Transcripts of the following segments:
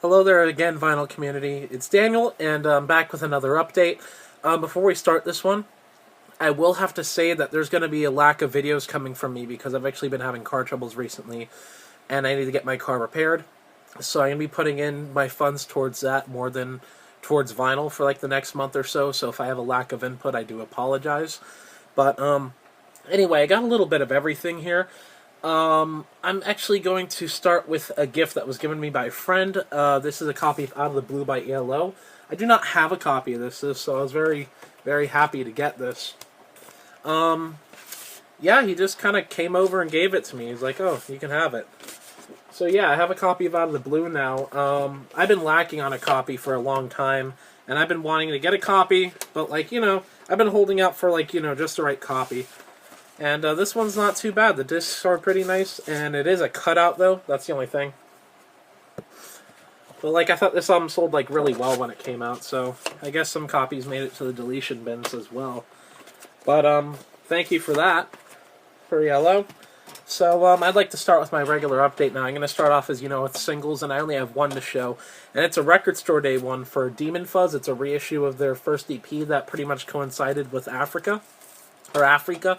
Hello there again, vinyl community. It's Daniel, and I'm back with another update. Before we start this one, I will have to say that there's going to be a lack of videos coming from me because I've actually been having car troubles recently, and I need to get my car repaired. So I'm going to be putting in my funds towards that more than towards vinyl for like the next month or so. So if I have a lack of input, I do apologize. But anyway, I got a little bit of everything here. I'm actually going to start with a gift that was given me by a friend. This is a copy of Out of the Blue by ELO. I do not have a copy of this, so I was very, very happy to get this. Yeah, he just kind of came over and gave it to me. He's like, oh, you can have it. So yeah, I have a copy of Out of the Blue now. I've been lacking on a copy for a long time, and I've been wanting to get a copy, but like, I've been holding out for like, just the right copy. And this one's not too bad. The discs are pretty nice, and it is a cutout, though. That's the only thing. But, like, I thought this album sold, like, really well when it came out, so I guess some copies made it to the deletion bins as well. But, thank you for that, for Yellow. So, I'd like to start with my regular update now. I'm going to start off, as you know, with singles, and I only have one to show. And it's a Record Store Day one for Demon Fuzz. It's a reissue of their first EP that pretty much coincided with Africa. Or Africa.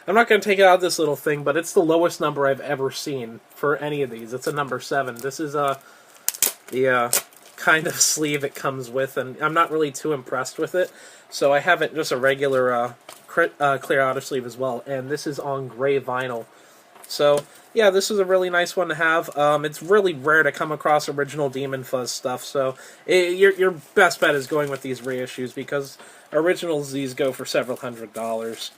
I'm not going to take it out of this little thing, but it's the lowest number I've ever seen for any of these. It's a number 7. This is the kind of sleeve it comes with, and I'm not really too impressed with it. So I have it just a regular clear outer sleeve as well, and this is on gray vinyl. So yeah, this is a really nice one to have. It's really rare to come across original Demon Fuzz stuff, so your best bet is going with these reissues because originals these go for several $100s.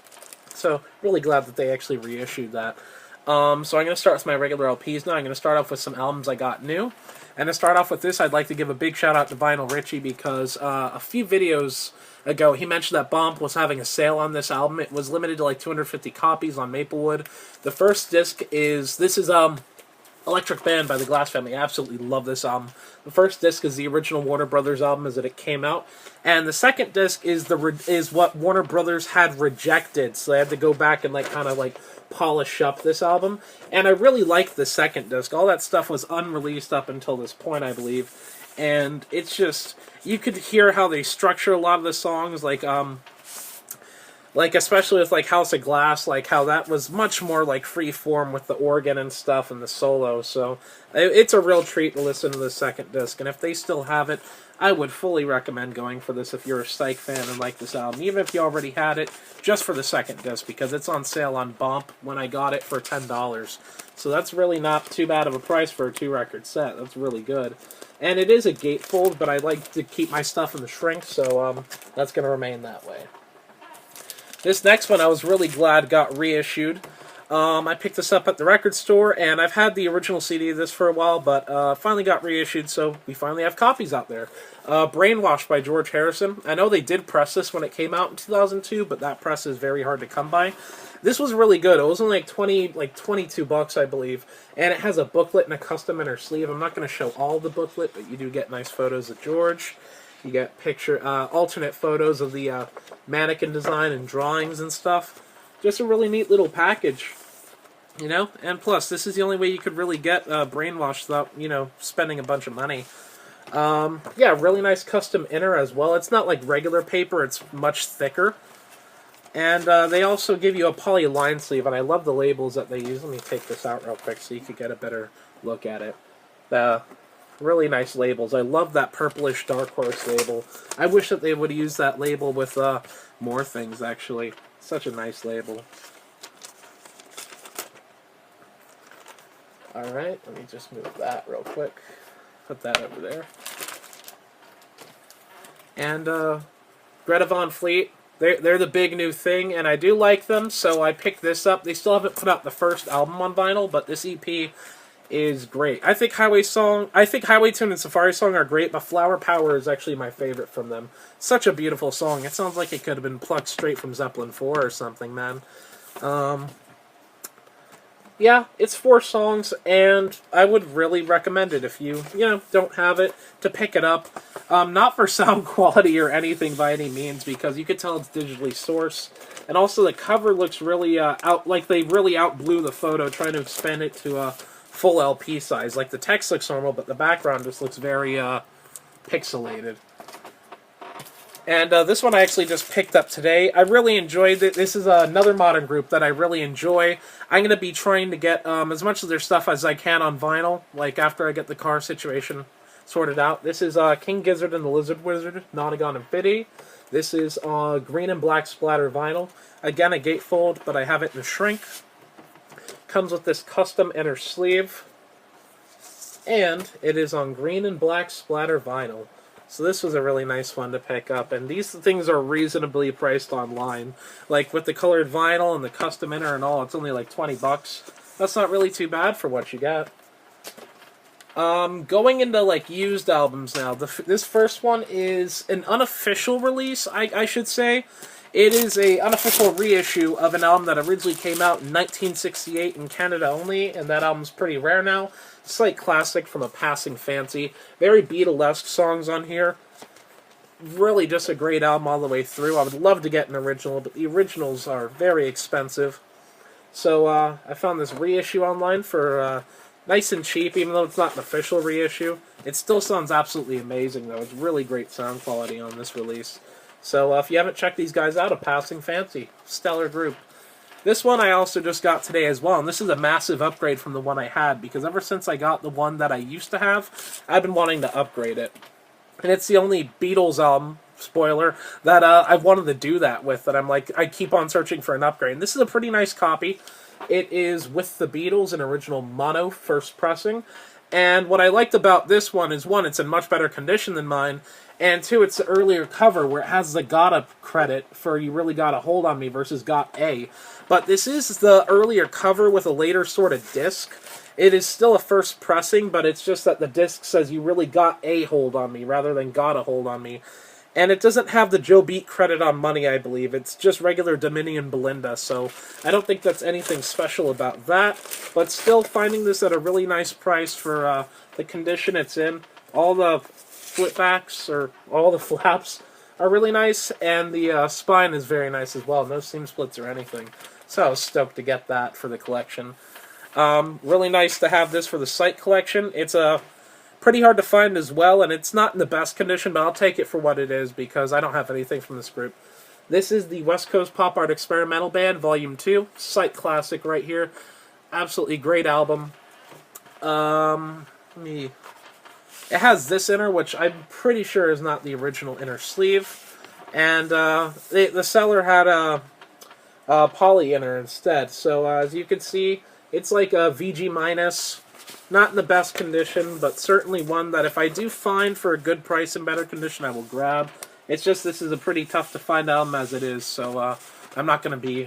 So really glad that they actually reissued that. So I'm going to start with my regular LPs now. I'm going to start off with some albums I got new. And to start off with this, I'd like to give a big shout out to Vinyl Richie because a few videos ago, he mentioned that Bomp was having a sale on this album. It was limited to like 250 copies on Maplewood. The first disc is, this is Electric Band by the Glass Family. I absolutely love this album. The first disc is the original Warner Brothers album as it came out. And the second disc is what Warner Brothers had rejected. So they had to go back and kind of polish up this album. And I really liked the second disc. All that stuff was unreleased up until this point, I believe. And it's just, you could hear how they structure a lot of the songs, especially with House of Glass, how that was much more free form with the organ and stuff and the solo. So it's a real treat to listen to the second disc. And if they still have it, I would fully recommend going for this if you're a Psych fan and like this album. Even if you already had it, just for the second disc, because it's on sale on Bump when I got it for $10. So that's really not too bad of a price for a 2-record set. That's really good. And it is a gatefold, but I like to keep my stuff in the shrink, so that's going to remain that way. This next one I was really glad got reissued. I picked this up at the record store, and I've had the original CD of this for a while, but finally got reissued, so we finally have copies out there. Brainwashed by George Harrison. I know they did press this when it came out in 2002, but that press is very hard to come by. This was really good. It was only $22, I believe, and it has a booklet and a custom inner sleeve. I'm not going to show all the booklet, but you do get nice photos of George. You get alternate photos of the mannequin design and drawings and stuff. Just a really neat little package, And plus, this is the only way you could really get Brainwashed without, spending a bunch of money. Yeah, really nice custom inner as well. It's not like regular paper. It's much thicker. And they also give you a poly line sleeve, and I love the labels that they use. Let me take this out real quick so you could get a better look at it. Really nice labels. I love that purplish Dark Horse label. I wish that they would use that label with more things, actually. Such a nice label. Alright, let me just move that real quick. Put that over there. And Greta Van Fleet, they're the big new thing, and I do like them, so I picked this up. They still haven't put out the first album on vinyl, but this EP is great. I think Highway Tune and Safari Song are great, but Flower Power is actually my favorite from them. Such a beautiful song. It sounds like it could have been plucked straight from Zeppelin 4 or something, man. Yeah, it's 4 songs, and I would really recommend it if you don't have it, to pick it up. Not for sound quality or anything by any means, because you could tell it's digitally sourced. And also the cover looks really they really outblew the photo, trying to expand it to full LP size. Like, the text looks normal, but the background just looks very pixelated. And this one I actually just picked up today. I really enjoyed it. This is another modern group that I really enjoy. I'm going to be trying to get as much of their stuff as I can on vinyl, like after I get the car situation sorted out. This is King Gizzard and the Lizard Wizard, Nonagon and Biddy. This is green and black splatter vinyl. Again, a gatefold, but I have it in shrink. Comes with this custom inner sleeve. And it is on green and black splatter vinyl. So this was a really nice one to pick up, and these things are reasonably priced online. Like, with the colored vinyl and the custom inner and all, it's only like $20. That's not really too bad for what you get. Going into, like, used albums now. This first one is an unofficial release, I should say. It is a unofficial reissue of an album that originally came out in 1968 in Canada only, and that album's pretty rare now. Slight classic from a passing fancy. Very Beatlesque songs on here. Really just a great album all the way through. I would love to get an original, but the originals are very expensive. So I found this reissue online for nice and cheap, even though it's not an official reissue. It still sounds absolutely amazing, though. It's really great sound quality on this release. So if you haven't checked these guys out, a passing fancy. Stellar group. This one I also just got today as well, and this is a massive upgrade from the one I had, because ever since I got the one that I used to have, I've been wanting to upgrade it. And it's the only Beatles album, spoiler, that I've wanted to do that with, that I'm like, I keep on searching for an upgrade. And this is a pretty nice copy. It is with the Beatles, an original mono first pressing. And what I liked about this one is, one, it's in much better condition than mine, and two, it's the earlier cover where it has the Gotta credit for You Really Got a Hold on Me versus Got A. But this is the earlier cover with a later sort of disc. It is still a first pressing, but it's just that the disc says You Really Got a Hold on Me rather than Got a Hold on Me. And it doesn't have the Joe Beat credit on Money, I believe. It's just regular Dominion Belinda, so I don't think that's anything special about that. But still, finding this at a really nice price for the condition it's in. All the flipbacks, or all the flaps, are really nice, and the spine is very nice as well. No seam splits or anything. So I was stoked to get that for the collection. Really nice to have this for the Psych collection. It's pretty hard to find as well, and it's not in the best condition, but I'll take it for what it is because I don't have anything from this group. This is the West Coast Pop Art Experimental Band, Volume 2. Psych classic right here. Absolutely great album. It has this inner, which I'm pretty sure is not the original inner sleeve. And the seller had a poly inner instead. So as you can see, it's like a VG minus. Not in the best condition, but certainly one that if I do find for a good price and better condition, I will grab. It's just this is a pretty tough to find album as it is, so I'm not going to be,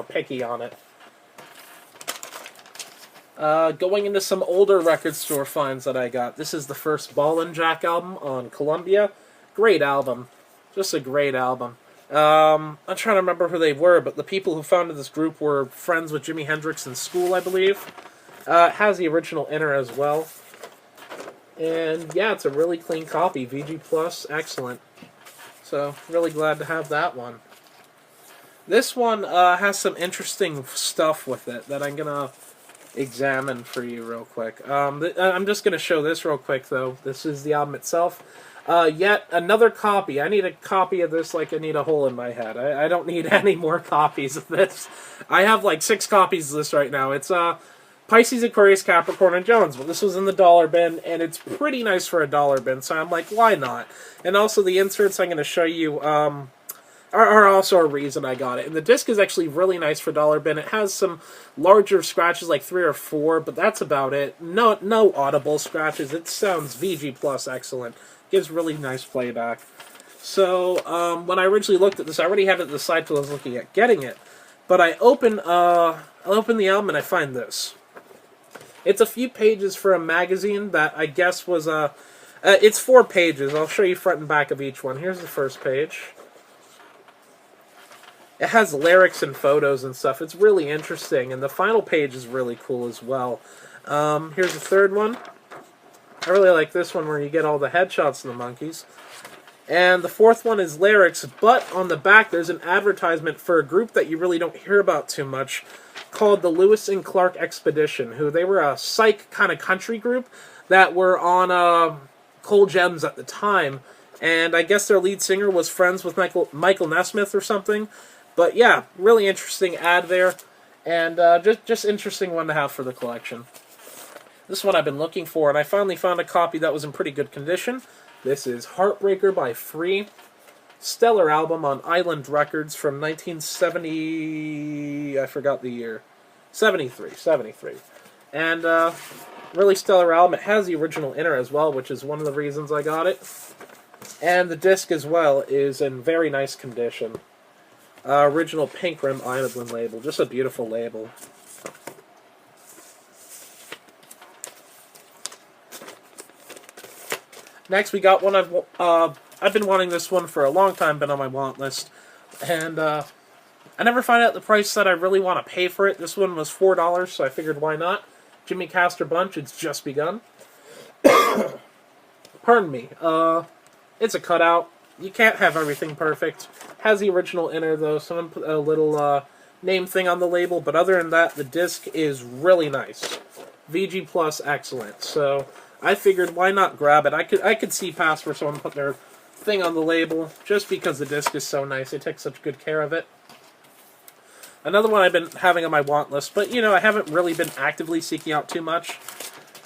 picky on it. Going into some older record store finds that I got. This is the first Ball & Jack album on Columbia. Great album. Just a great album. I'm trying to remember who they were, but the people who founded this group were friends with Jimi Hendrix in school, I believe. It has the original inner as well. And yeah, it's a really clean copy. VG Plus, excellent. So, really glad to have that one. This one has some interesting stuff with it that I'm going to examine for you real quick. I'm just going to show this real quick, though. This is the album itself. Yet another copy. I need a copy of this like I need a hole in my head. I don't need any more copies of this. I have like 6 copies of this right now. It's Pisces, Aquarius, Capricorn, and Jones. Well, this was in the dollar bin, and it's pretty nice for a dollar bin, so I'm like, why not? And also the inserts I'm going to show you are also a reason I got it. And the disc is actually really nice for dollar bin. It has some larger scratches, like 3 or 4, but that's about it. No audible scratches. It sounds VG Plus excellent. Gives really nice playback. So, when I originally looked at this, I already had it decided till I was looking at getting it. But I open the album and I find this. It's a few pages for a magazine that I guess was it's 4 pages. I'll show you front and back of each one. Here's the first page. It has lyrics and photos and stuff. It's really interesting, and the final page is really cool as well. Here's the third one. I really like this one where you get all the headshots of the monkeys. And the fourth one is lyrics, but on the back there's an advertisement for a group that you really don't hear about too much called the Lewis and Clark Expedition, who they were a psych kind of country group that were on Coal Gems at the time, and I guess their lead singer was friends with Michael Nesmith or something. But yeah, really interesting ad there, and just interesting one to have for the collection. This one I've been looking for, and I finally found a copy that was in pretty good condition. This is Heartbreaker by Free. Stellar album on Island Records from 1970... I forgot the year. 73. And really stellar album. It has the original inner as well, which is one of the reasons I got it. And the disc as well is in very nice condition. Original pink rim Island label. Just a beautiful label. Next, we got one I've been wanting this one for a long time, been on my want list, and I never find out the price that I really want to pay for it. This one was $4, so I figured why not. Jimmy Castor Bunch, It's Just Begun. Pardon me. It's a cutout. You can't have everything perfect. Has the original inner, though. Someone put a little name thing on the label, but other than that, the disc is really nice. VG Plus, excellent. So I figured, why not grab it? I could see past where someone put their thing on the label, just because the disc is so nice. They take such good care of it. Another one I've been having on my want list, but, you know, I haven't really been actively seeking out too much.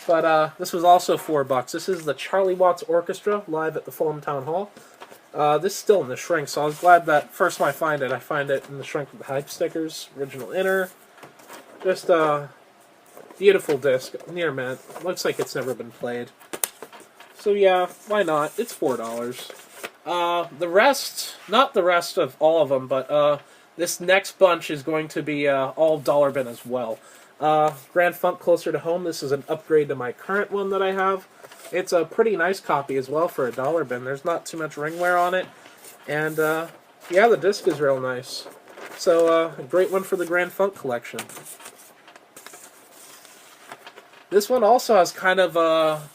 But this was also $4. This is the Charlie Watts Orchestra, live at the Fulham Town Hall. This is still in the shrink, so I was glad that first time I find it in the shrink with the hype stickers, original inner. Just a beautiful disc, near mint. Looks like it's never been played. So yeah, why not? It's $4. The rest, not the rest of all of them, but this next bunch is going to be all dollar bin as well. Grand Funk Closer to Home. This is an upgrade to my current one that I have. It's a pretty nice copy as well for a dollar bin. There's not too much ring wear on it. And yeah, the disc is real nice. So a great one for the Grand Funk collection. This one also has kind of a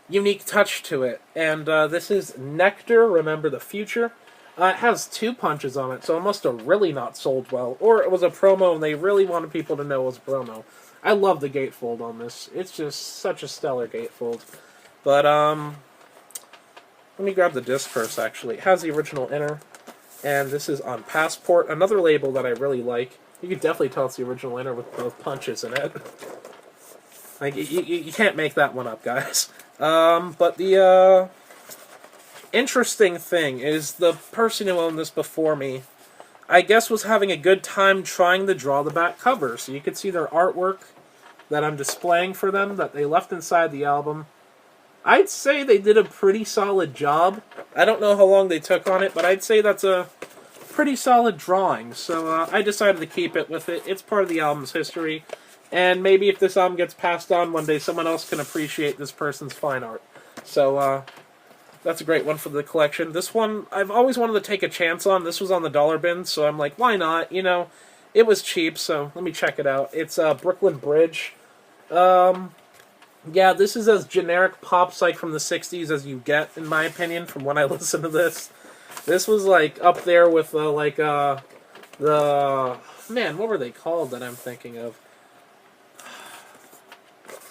unique touch to it. And this is Nectar, Remember the Future. It has 2 punches on it, so it must have really not sold well. Or it was a promo and they really wanted people to know it was a promo. I love the gatefold on this. It's just such a stellar gatefold. But, let me grab the disc first, actually. It has the original inner, and this is on Passport, another label that I really like. You can definitely tell it's the original inner with both punches in it. Like, you can't make that one up, guys. But the, interesting thing is the person who owned this before me, I guess, was having a good time trying to draw the back cover. So you can see their artwork that I'm displaying for them, that they left inside the album. I'd say they did a pretty solid job. I don't know how long they took on it, but I'd say that's a pretty solid drawing. So I decided to keep it with it. It's part of the album's history. And maybe if this album gets passed on one day, someone else can appreciate this person's fine art. So that's a great one for the collection. This one, I've always wanted to take a chance on. This was on the dollar bin, so I'm like, why not? You know, it was cheap, so let me check it out. It's Brooklyn Bridge. Yeah, this is as generic pop psych from the 60s as you get, in my opinion, from when I listen to this. This was, like, up there with, the... Man, what were they called that I'm thinking of?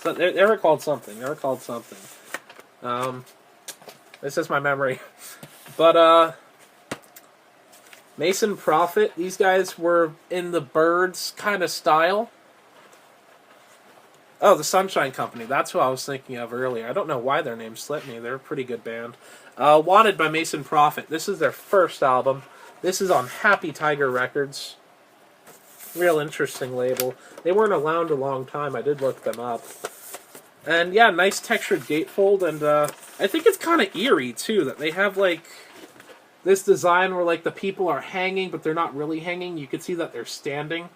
So they were called something. This is my memory. But, Mason Prophet, these guys were in the Birds kind of style. Oh, the Sunshine Company. That's who I was thinking of earlier. I don't know why their name slipped me. They're a pretty good band. Wanted by Mason Prophet. This is their first album. This is on Happy Tiger Records. Real interesting label. They weren't around a long time. I did look them up. And yeah, nice textured gatefold. And I think it's kind of eerie, too, that they have, like, this design where, like, the people are hanging, but they're not really hanging. You can see that they're standing.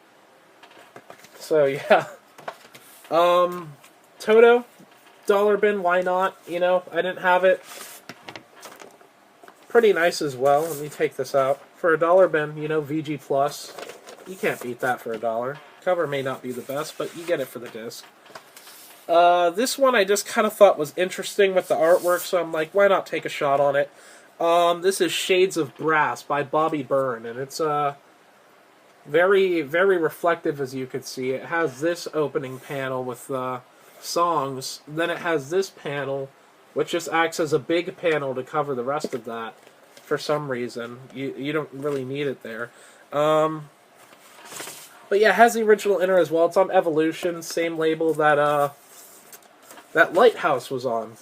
So, yeah. Toto, dollar bin, why not? You know, I didn't have it. Pretty nice as well. Let me take this out. For a dollar bin, you know, VG Plus. You can't beat that for $1. Cover may not be the best, but you get it for the disc. This one I just kind of thought was interesting with the artwork, so I'm like, why not take a shot on it? This is Shades of Brass by Bobby Byrne, and it's, Very, very reflective, as you could see. It has this opening panel with songs. Then it has this panel, which just acts as a big panel to cover the rest of that. For some reason, you don't really need it there. But yeah, it has the original inner as well. It's on Evolution, same label that that Lighthouse was on.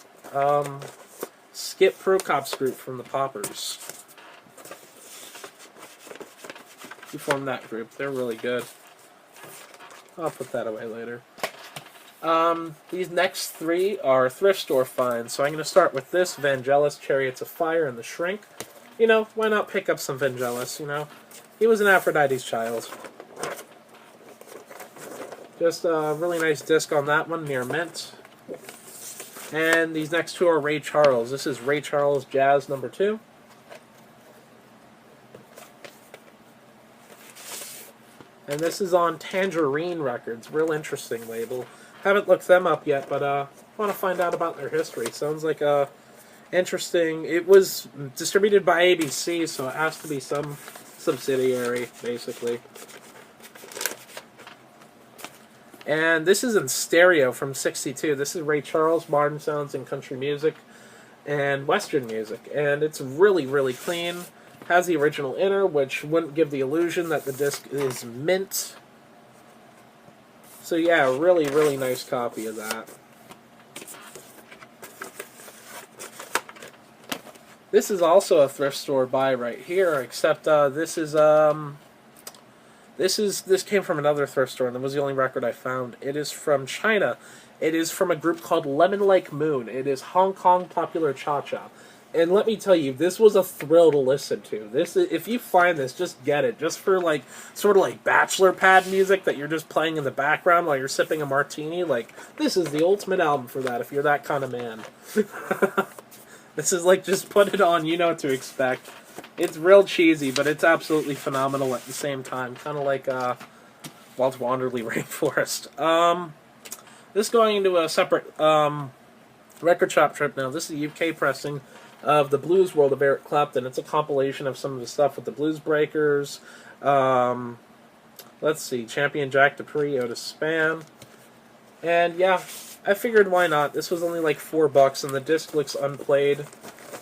Skip Prokop's group from the Poppers. Who formed that group? They're really good. I'll put that away later. These next three are thrift store finds. So I'm going to start with this Vangelis, Chariots of Fire, and the Shrink. You know, why not pick up some Vangelis, you know? He was an Aphrodite's child. Just a really nice disc on that one, near mint. And these next two are Ray Charles. This is Ray Charles Jazz number 2. And this is on Tangerine Records. Real interesting label. Haven't looked them up yet, but want to find out about their history. Sounds like interesting. It was distributed by ABC, so it has to be some subsidiary, basically. And this is in stereo from '62. This is Ray Charles, Modern Sounds in Country Music and Western Music. And it's really, really clean. Has the original inner, which wouldn't give the illusion that the disc is mint. So yeah, really, really nice copy of that. This is also a thrift store buy right here, except this came from another thrift store, and that was the only record I found. It is from China. It is from a group called Lemon Like Moon. It is Hong Kong Popular Cha-Cha. And let me tell you, this was a thrill to listen to. This, if you find this, just get it. Just for, like, sort of like bachelor pad music that you're just playing in the background while you're sipping a martini. Like, this is the ultimate album for that, if you're that kind of man. This is like, just put it on, you know what to expect. It's real cheesy, but it's absolutely phenomenal at the same time. Kind of like Walt's Wanderly Rainforest. This going into a separate record shop trip now. This is a UK pressing of The Blues World of Eric Clapton. It's a compilation of some of the stuff with the Blues Breakers. Let's see, Champion Jack Dupree, Otis Spann. And yeah, I figured why not. This was only like $4, and the disc looks unplayed.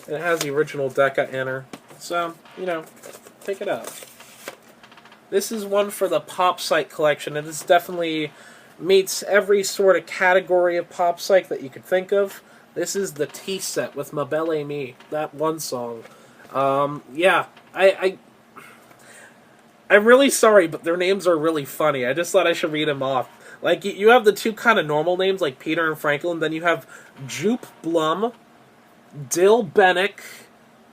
And it has the original Decca inner. So, you know, pick it up. This is one for the pop psych collection. It is definitely meets every sort of category of pop psych that you could think of. This is the Tea Set with Ma Belle Amie, that one song. Yeah, I'm really sorry, but their names are really funny. I just thought I should read them off. Like, you have the two kind of normal names, like Peter and Franklin, then you have Joop Blum, Dill Bennick,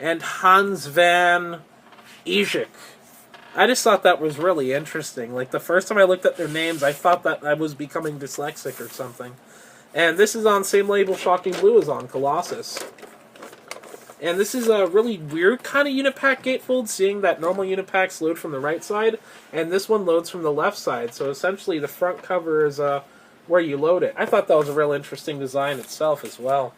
and Hans van Ejik. I just thought that was really interesting. Like, the first time I looked at their names, I thought that I was becoming dyslexic or something. And this is on same label Shocking Blue is on, Colossus. And this is a really weird kind of Unipack gatefold, seeing that normal Unipacks load from the right side, and this one loads from the left side. So essentially the front cover is where you load it. I thought that was a real interesting design itself as well.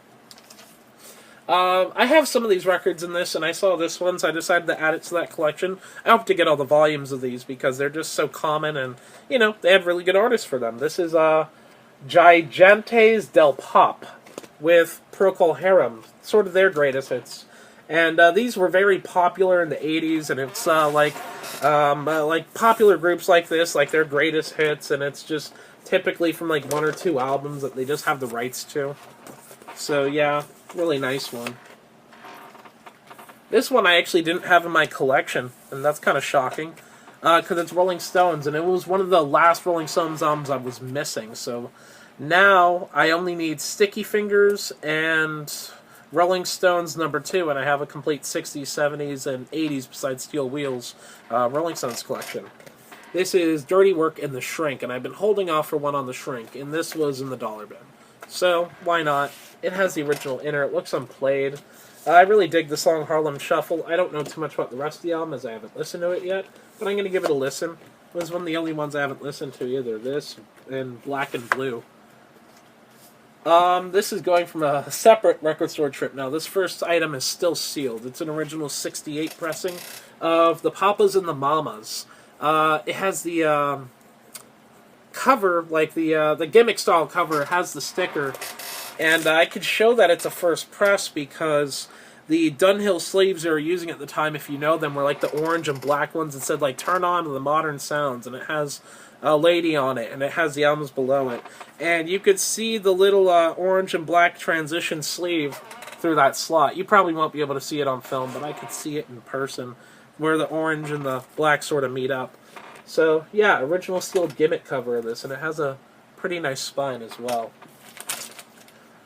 I have some of these records in this, and I saw this one, so I decided to add it to that collection. I hope to get all the volumes of these, because they're just so common, and, you know, they have really good artists for them. This is Gigantes del Pop with Procol Harum, sort of their greatest hits. And these were very popular in the 80s, and it's like popular groups like this, like their greatest hits, and it's just typically from like 1 or 2 albums that they just have the rights to. So yeah, really nice one. This one I actually didn't have in my collection, and that's kind of shocking, because it's Rolling Stones, and it was one of the last Rolling Stones albums I was missing, so now I only need Sticky Fingers and Rolling Stones #2, and I have a complete 60s, 70s, and 80s besides Steel Wheels Rolling Stones collection. This is Dirty Work and The Shrink, and I've been holding off for one on The Shrink, and this was in the dollar bin. So, why not? It has the original inner, it looks unplayed. I really dig the song Harlem Shuffle. I don't know too much about the rest of the album, as I haven't listened to it yet, but I'm going to give it a listen. It was one of the only ones I haven't listened to either, this and Black and Blue. This is going from a separate record store trip now. This first item is still sealed. It's an original '68 pressing of the Papas and the Mamas. It has the cover, like the gimmick style cover, has the sticker, and I could show that it's a first press because the Dunhill sleeves they were using at the time, if you know them, were like the orange and black ones that said like "Turn on to the modern sounds," and it has a lady on it, and it has the albums below it, and you could see the little orange and black transition sleeve through that slot. You probably won't be able to see it on film, but I could see it in person, where the orange and the black sort of meet up. So yeah, original sealed gimmick cover of this, and it has a pretty nice spine as well.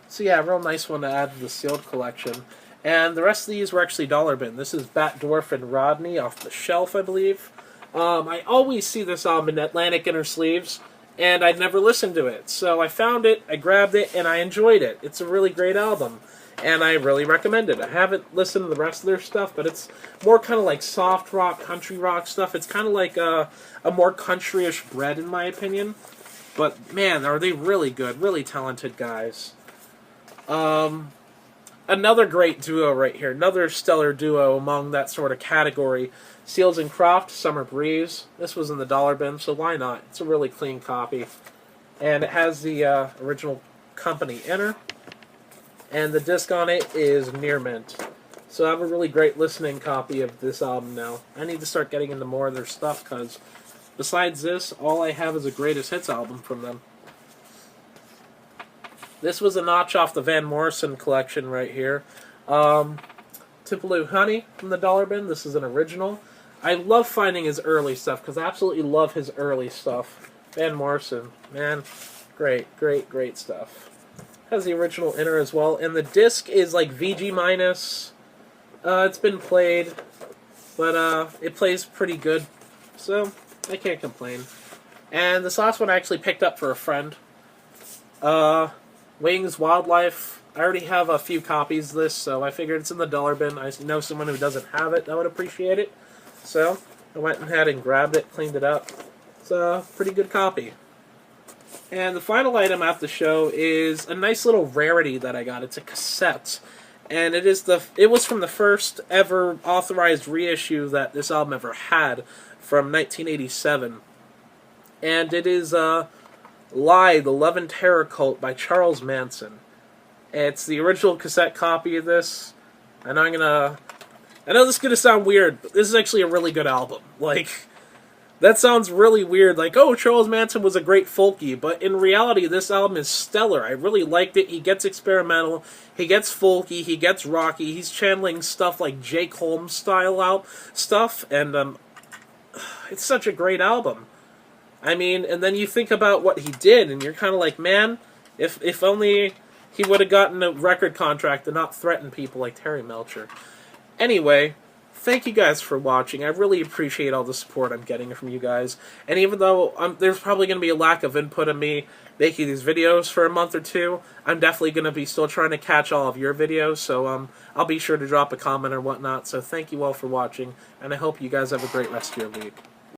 So yeah, real nice one to add to the sealed collection. And the rest of these were actually dollar bin. This is Bat Dwarf and Rodney off the shelf, I believe. I always see this album in Atlantic inner sleeves, and I'd never listened to it. So I found it, I grabbed it, and I enjoyed it. It's a really great album, and I really recommend it. I haven't listened to the rest of their stuff, but it's more kind of like soft rock, country rock stuff. It's kind of like a more country-ish bread, in my opinion. But man, are they really good, really talented guys. Another great duo right here, another stellar duo among that sort of category. Seals and Croft, Summer Breeze. This was in the dollar bin, so why not? It's a really clean copy. And it has the original company inner. And the disc on it is near mint. So I have a really great listening copy of this album now. I need to start getting into more of their stuff, because besides this, all I have is a greatest hits album from them. This was a notch off the Van Morrison collection right here. Tupelo Honey from the dollar bin. This is an original. I love finding his early stuff, because I absolutely love his early stuff. Van Morrison, man, great, great, great stuff. Has the original inner as well, and the disc is like VG minus. It's been played, but it plays pretty good, so I can't complain. And this last one I actually picked up for a friend. Wings Wildlife. I already have a few copies of this, so I figured it's in the dollar bin. I know someone who doesn't have it that would appreciate it. So I went ahead and grabbed it, cleaned it up. It's a pretty good copy. And the final item at the show is a nice little rarity that I got. It's a cassette. And it was from the first ever authorized reissue that this album ever had, from 1987. And it is Lie, the Love and Terror Cult by Charles Manson. It's the original cassette copy of this, and I know this is going to sound weird, but this is actually a really good album. Like, that sounds really weird, like, oh, Charles Manson was a great folky, but in reality, this album is stellar. I really liked it. He gets experimental, he gets folky, he gets rocky, he's channeling stuff like Jake Holmes style stuff, and it's such a great album. I mean, and then you think about what he did, and you're kind of like, man, if only he would have gotten a record contract and not threatened people like Terry Melcher. Anyway, thank you guys for watching. I really appreciate all the support I'm getting from you guys. And even though there's probably going to be a lack of input of me making these videos for a month or two, I'm definitely going to be still trying to catch all of your videos, so I'll be sure to drop a comment or whatnot. So thank you all for watching, and I hope you guys have a great rest of your week.